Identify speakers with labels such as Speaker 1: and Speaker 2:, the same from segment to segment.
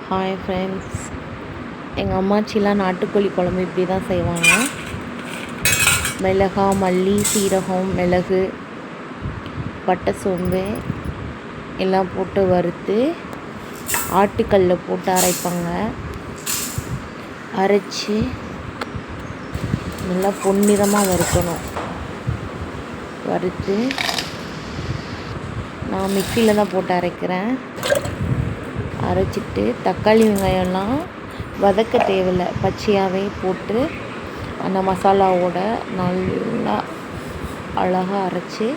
Speaker 1: Hi friends, எங்கள் அம்மாச்சிலாம் நாட்டுக்கோழி குழம்பு இப்படி தான் செய்வாங்க. மிளகாய், மல்லி, சீரகம், மிளகு, பட்டை, சோம்பு எல்லாம் போட்டு வறுத்து ஆட்டுக்கல்லில் போட்டு அரைப்பாங்க. அரைச்சி நல்லா பொன்னிறமாக வறுக்கணும். வறுத்து நான் மிக்சியில் தான் போட்டு அரைக்கிறேன். அரைச்சிட்டு தக்காளி வெங்காயம்லாம் வதக்க தேவையில்லை, பச்சையாகவே போட்டு அந்த மசாலாவோட நல்லா அழகாக அரைச்சி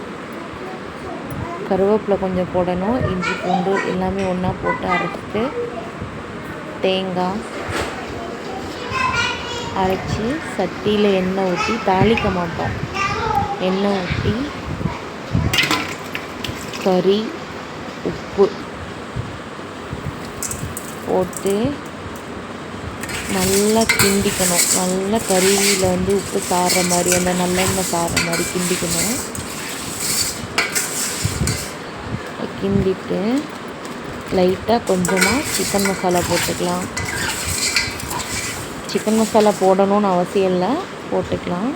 Speaker 1: கருவேப்பிலை கொஞ்சம் போடணும். இஞ்சி பூண்டு எல்லாமே ஒன்றா போட்டு அரைச்சிட்டு தேங்காய் அரைச்சி சட்டியில் எண்ணெய் ஊற்றி, தாளிக்க மாட்டோம், எண்ணெய் ஊற்றி கறி, உப்பு போட்டு நல்லா கிண்டிக்கணும். நல்லா கறியில் உப்பு சாறுற மாதிரி, அந்த நல்லெண்ணெய் சாறுற மாதிரி கிண்டிக்கணும். கிண்டிட்டு லைட்டாக கொஞ்சமாக சிக்கன் மசாலா போட்டுக்கலாம். சிக்கன் மசாலா போடணும்னு அவசியம் இல்லை, போட்டுக்கலாம்.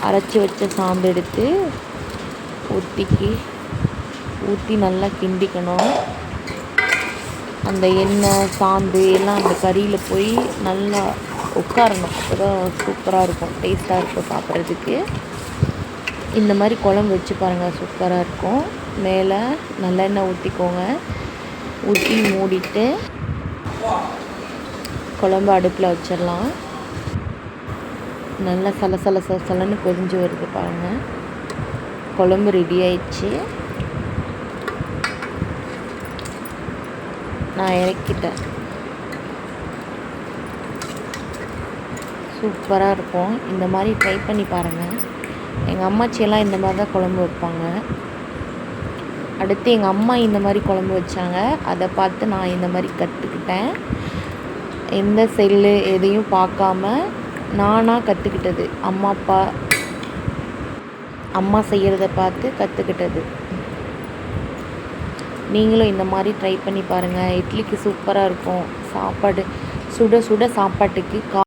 Speaker 1: அரைச்சி வச்ச சாந்து எடுத்து ஊற்றி நல்லா கிண்டிக்கணும். அந்த எண்ணெய் சாந்து எல்லாம் அந்த கறியில் போய் நல்லா உட்காரணும். அப்போ தான் சூப்பராக இருக்கும், டேஸ்ட்டாக இருக்கும் சாப்பிட்றதுக்கு. இந்த மாதிரி குழம்பு வச்சு பாருங்கள், சூப்பராக இருக்கும். மேலே நல்லெண்ணெய் ஊற்றிக்கோங்க. ஊற்றி மூடிட்டு குழம்பு அடுப்பில் வச்சிடலாம். நல்லா சலன்னு கொதிஞ்சு வருது பாருங்கள். குழம்பு ரெடி ஆயிடுச்சு. நான் இறக்கிட்டேன். சூப்பராக இருக்கும். இந்த மாதிரி ட்ரை பண்ணி பாருங்கள். எங்கள் அம்மாச்சியெல்லாம் இந்த மாதிரி தான் குழம்பு வைப்பாங்க. அடுத்து எங்கள் அம்மா இந்த மாதிரி குழம்பு வச்சாங்க, அதை பார்த்து நான் இந்த மாதிரி கற்றுக்கிட்டேன். எந்த செல்லு எதையும் பார்க்காம நானாக கற்றுக்கிட்டது. அம்மா செய்கிறத பார்த்து கற்றுக்கிட்டது. நீங்களும் இந்த மாதிரி ட்ரை பண்ணி பாருங்கள். இட்லிக்கு சூப்பராக இருக்கும். சாப்பாடு சுட சுட சாப்பாட்டுக்கு